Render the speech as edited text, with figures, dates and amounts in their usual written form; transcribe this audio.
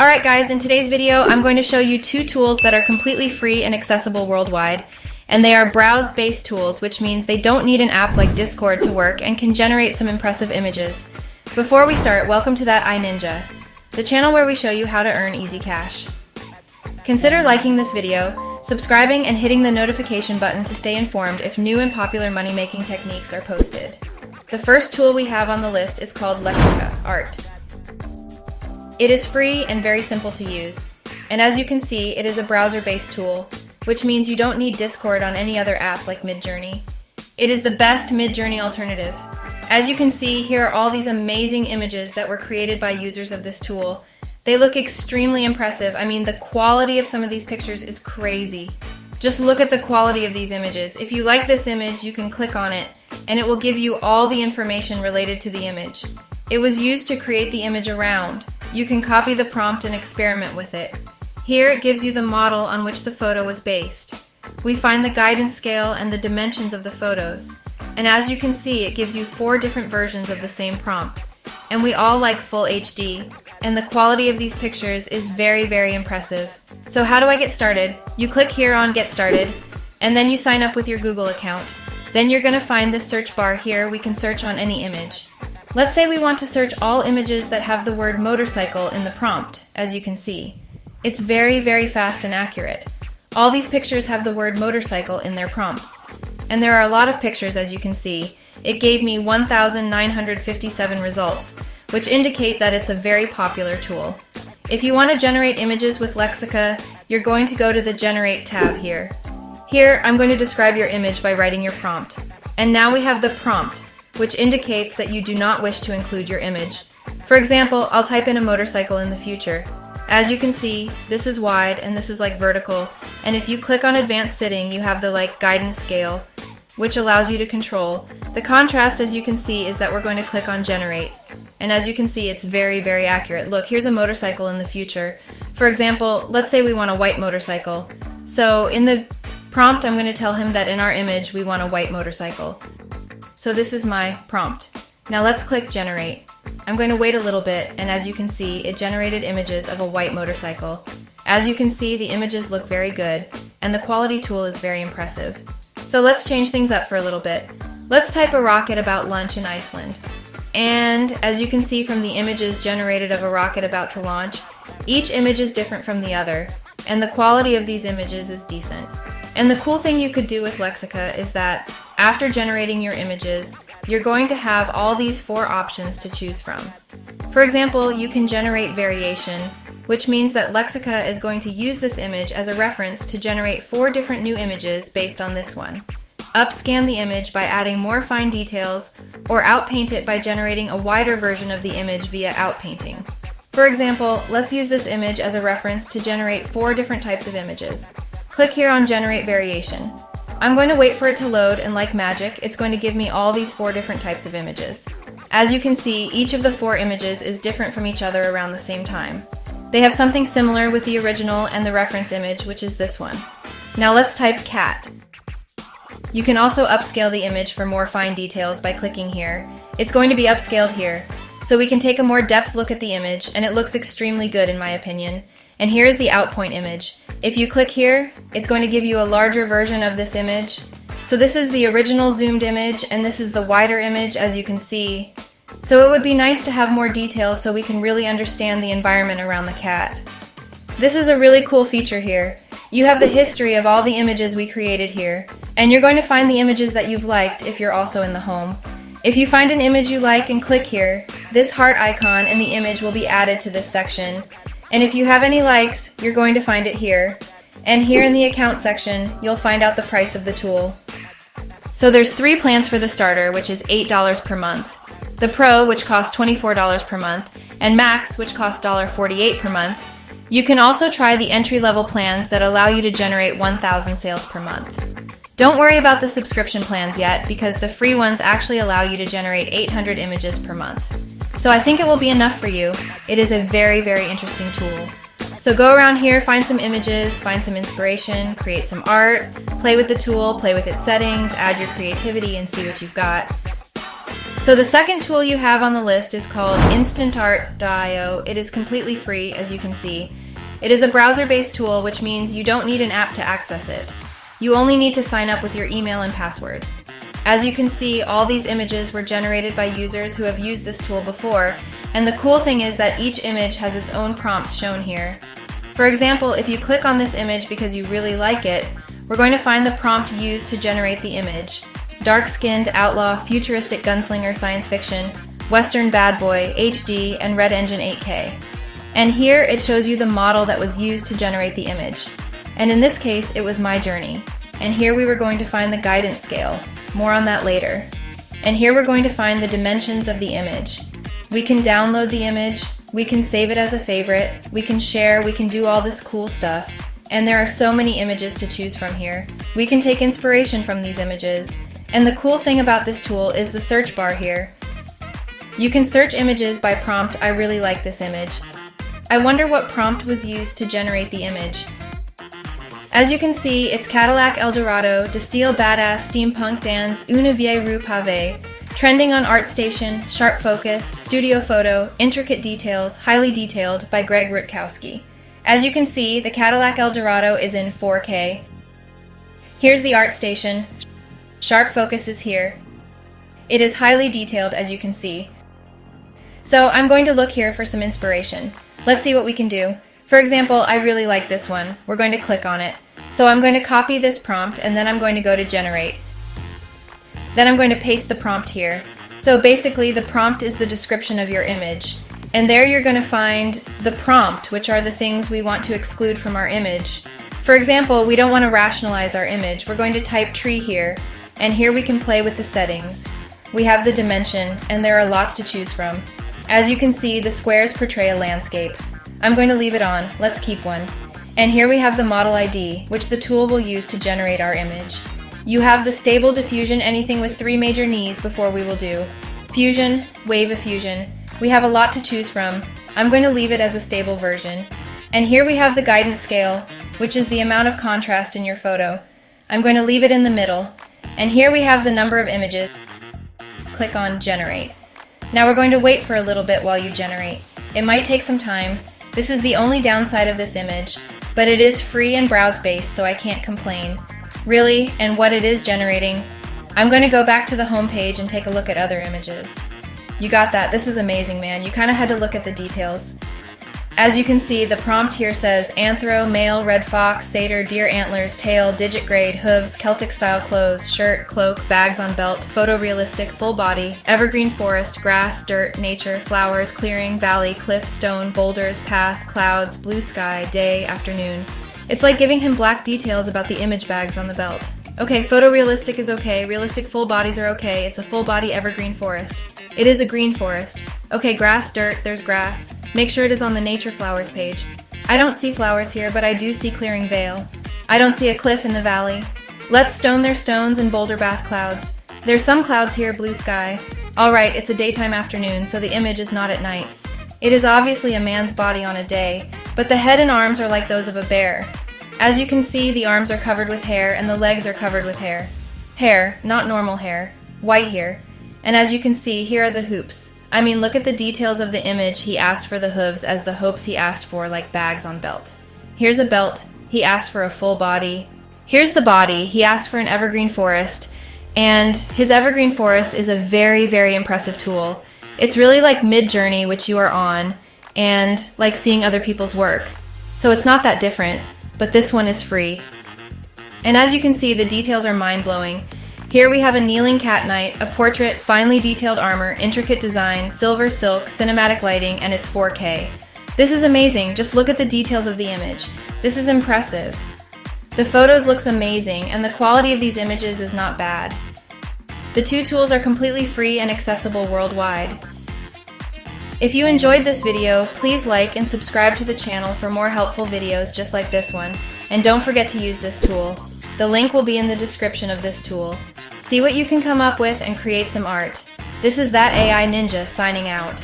Alright guys, in today's video I'm going to show you two tools that are completely free and accessible worldwide. And they are browse-based tools, which means they don't need an app like Discord to work and can generate some impressive images. Before we start, welcome to That iNinja, the channel where we show you how to earn easy cash. Consider liking this video, subscribing, and hitting the notification button to stay informed if new and popular money-making techniques are posted. The first tool we have on the list is called LexaArt. It is free and very simple to use, and as you can see, it is a browser-based tool, which means you don't need Discord on any other app like MidJourney. It is the best MidJourney alternative. As you can see, here are all these amazing images that were created by users of this tool. They look extremely impressive. I mean, the quality of some of these pictures is crazy. Just look at the quality of these images. If you like this image, you can click on it, and it will give you all the information related to the image. It was used to create the image around. You can copy the prompt and experiment with it. Here it gives you the model on which the photo was based. We find the guidance scale and the dimensions of the photos. And as you can see, it gives you 4 different versions of the same prompt. And we all like full HD, and the quality of these pictures is very, very impressive. So how do I get started? You click here on Get Started, and then you sign up with your Google account. Then you're going to find this search bar here. We can search on any image. Let's say we want to search all images that have the word motorcycle in the prompt, as you can see. It's very, very fast and accurate. All these pictures have the word motorcycle in their prompts. And there are a lot of pictures, as you can see. It gave me 1,957 results, which indicate that it's a very popular tool. If you want to generate images with Lexica, you're going to go to the Generate tab here. Here, I'm going to describe your image by writing your prompt. And now we have the prompt, which indicates that you do not wish to include your image. For example, I'll type in a motorcycle in the future. As you can see, this is wide and this is like vertical, and if you click on advanced sitting, you have the guidance scale, which allows you to control. The contrast, as you can see, is that we're going to click on generate. And as you can see, it's very, very accurate. Look, here's a motorcycle in the future. For example, let's say we want a white motorcycle. So in the prompt, I'm going to tell him that in our image, we want a white motorcycle. So this is my prompt. Now let's click generate. I'm going to wait a little bit, and as you can see, it generated images of a white motorcycle. As you can see, the images look very good, and the quality tool is very impressive. So let's change things up for a little bit. Let's type a rocket about lunch in Iceland. And as you can see from the images generated of a rocket about to launch, each image is different from the other, and the quality of these images is decent. And the cool thing you could do with Lexica is that after generating your images, you're going to have all these 4 options to choose from. For example, you can generate variation, which means that Lexica is going to use this image as a reference to generate 4 different new images based on this one. Upscan the image by adding more fine details, or outpaint it by generating a wider version of the image via outpainting. For example, let's use this image as a reference to generate 4 different types of images. Click here on Generate Variation. I'm going to wait for it to load, and like magic, it's going to give me all these 4 different types of images. As you can see, each of the 4 images is different from each other around the same time. They have something similar with the original and the reference image, which is this one. Now let's type cat. You can also upscale the image for more fine details by clicking here. It's going to be upscaled here, so we can take a more depth look at the image, and it looks extremely good in my opinion. And here's the outpoint image. If you click here, it's going to give you a larger version of this image. So this is the original zoomed image, and this is the wider image, as you can see. So it would be nice to have more details so we can really understand the environment around the cat. This is a really cool feature here. You have the history of all the images we created here, and you're going to find the images that you've liked if you're also in the home. If you find an image you like and click here, this heart icon and the image will be added to this section. And if you have any likes, you're going to find it here. And here in the account section, you'll find out the price of the tool. So there's 3 plans for the starter, which is $8 per month. The Pro, which costs $24 per month, and Max, which costs $48 per month. You can also try the entry-level plans that allow you to generate 1,000 sales per month. Don't worry about the subscription plans yet, because the free ones actually allow you to generate 800 images per month. So I think it will be enough for you. It is a very, very interesting tool. So go around here, find some images, find some inspiration, create some art, play with the tool, play with its settings, add your creativity, and see what you've got. So the second tool you have on the list is called Art Dio. It is completely free, as you can see. It is a browser-based tool, which means you don't need an app to access it. You only need to sign up with your email and password. As you can see, all these images were generated by users who have used this tool before, and the cool thing is that each image has its own prompts shown here. For example, if you click on this image because you really like it, we're going to find the prompt used to generate the image. Dark-skinned, outlaw, futuristic gunslinger science fiction, Western bad boy, HD, and Red Engine 8K. And here it shows you the model that was used to generate the image. And in this case, it was MidJourney. And here we were going to find the guidance scale. More on that later. And here we're going to find the dimensions of the image. We can download the image, we can save it as a favorite, we can share, we can do all this cool stuff. And there are so many images to choose from here. We can take inspiration from these images. And the cool thing about this tool is the search bar here. You can search images by prompt. I really like this image. I wonder what prompt was used to generate the image. As you can see, it's Cadillac Eldorado, de style badass, steampunk dans, une vieille rue pavée, trending on ArtStation, sharp focus, studio photo, intricate details, highly detailed by Greg Rutkowski. As you can see, the Cadillac Eldorado is in 4K. Here's the ArtStation. Sharp focus is here. It is highly detailed, as you can see. So I'm going to look here for some inspiration. Let's see what we can do. For example, I really like this one. We're going to click on it. So I'm going to copy this prompt and then I'm going to go to generate. Then I'm going to paste the prompt here. So basically the prompt is the description of your image. And there you're going to find the prompt, which are the things we want to exclude from our image. For example, we don't want to rationalize our image. We're going to type tree here. And here we can play with the settings. We have the dimension, and there are lots to choose from. As you can see, the squares portray a landscape. I'm going to leave it on. Let's keep one. And here we have the model ID, which the tool will use to generate our image. You have the stable diffusion, anything with 3 major knees before we will do. Fusion, wave effusion. We have a lot to choose from. I'm going to leave it as a stable version. And here we have the guidance scale, which is the amount of contrast in your photo. I'm going to leave it in the middle. And here we have the number of images. Click on Generate. Now we're going to wait for a little bit while you generate. It might take some time. This is the only downside of this image, but it is free and browse-based, so I can't complain. Really, and what it is generating, I'm going to go back to the home page and take a look at other images. You got that. This is amazing, man. You kind of had to look at the details. As you can see, the prompt here says anthro, male, red fox, satyr, deer antlers, tail, digit grade, hooves, Celtic style clothes, shirt, cloak, bags on belt, photorealistic, full body, evergreen forest, grass, dirt, nature, flowers, clearing, valley, cliff, stone, boulders, path, clouds, blue sky, day, afternoon. It's like giving him black details about the image bags on the belt. Okay, photorealistic is okay, realistic full bodies are okay, it's a full body evergreen forest. It is a green forest. Okay, grass, dirt, there's grass. Make sure it is on the nature flowers page. I don't see flowers here, but I do see clearing vale. I don't see a cliff in the valley. Let's stone their stones and boulder bath clouds. There's some clouds here, blue sky. Alright, it's a daytime afternoon, so the image is not at night. It is obviously a man's body on a day, but the head and arms are like those of a bear. As you can see, the arms are covered with hair and the legs are covered with hair. Hair, not normal hair. White hair. And as you can see, here are the hoops. I mean, look at the details of the image. He asked for the hooves as the hopes he asked for, like bags on belt. Here's a belt. He asked for a full body. Here's the body. He asked for an evergreen forest. And his evergreen forest is a very, very impressive tool. It's really like MidJourney, which you are on, and like seeing other people's work. So it's not that different, but this one is free. And as you can see, the details are mind-blowing. Here we have a kneeling cat knight, a portrait, finely detailed armor, intricate design, silver silk, cinematic lighting, and it's 4K. This is amazing. Just look at the details of the image. This is impressive. The photos looks amazing, and the quality of these images is not bad. The 2 tools are completely free and accessible worldwide. If you enjoyed this video, please like and subscribe to the channel for more helpful videos just like this one, and don't forget to use this tool. The link will be in the description of this tool. See what you can come up with and create some art. This is That AI Ninja signing out.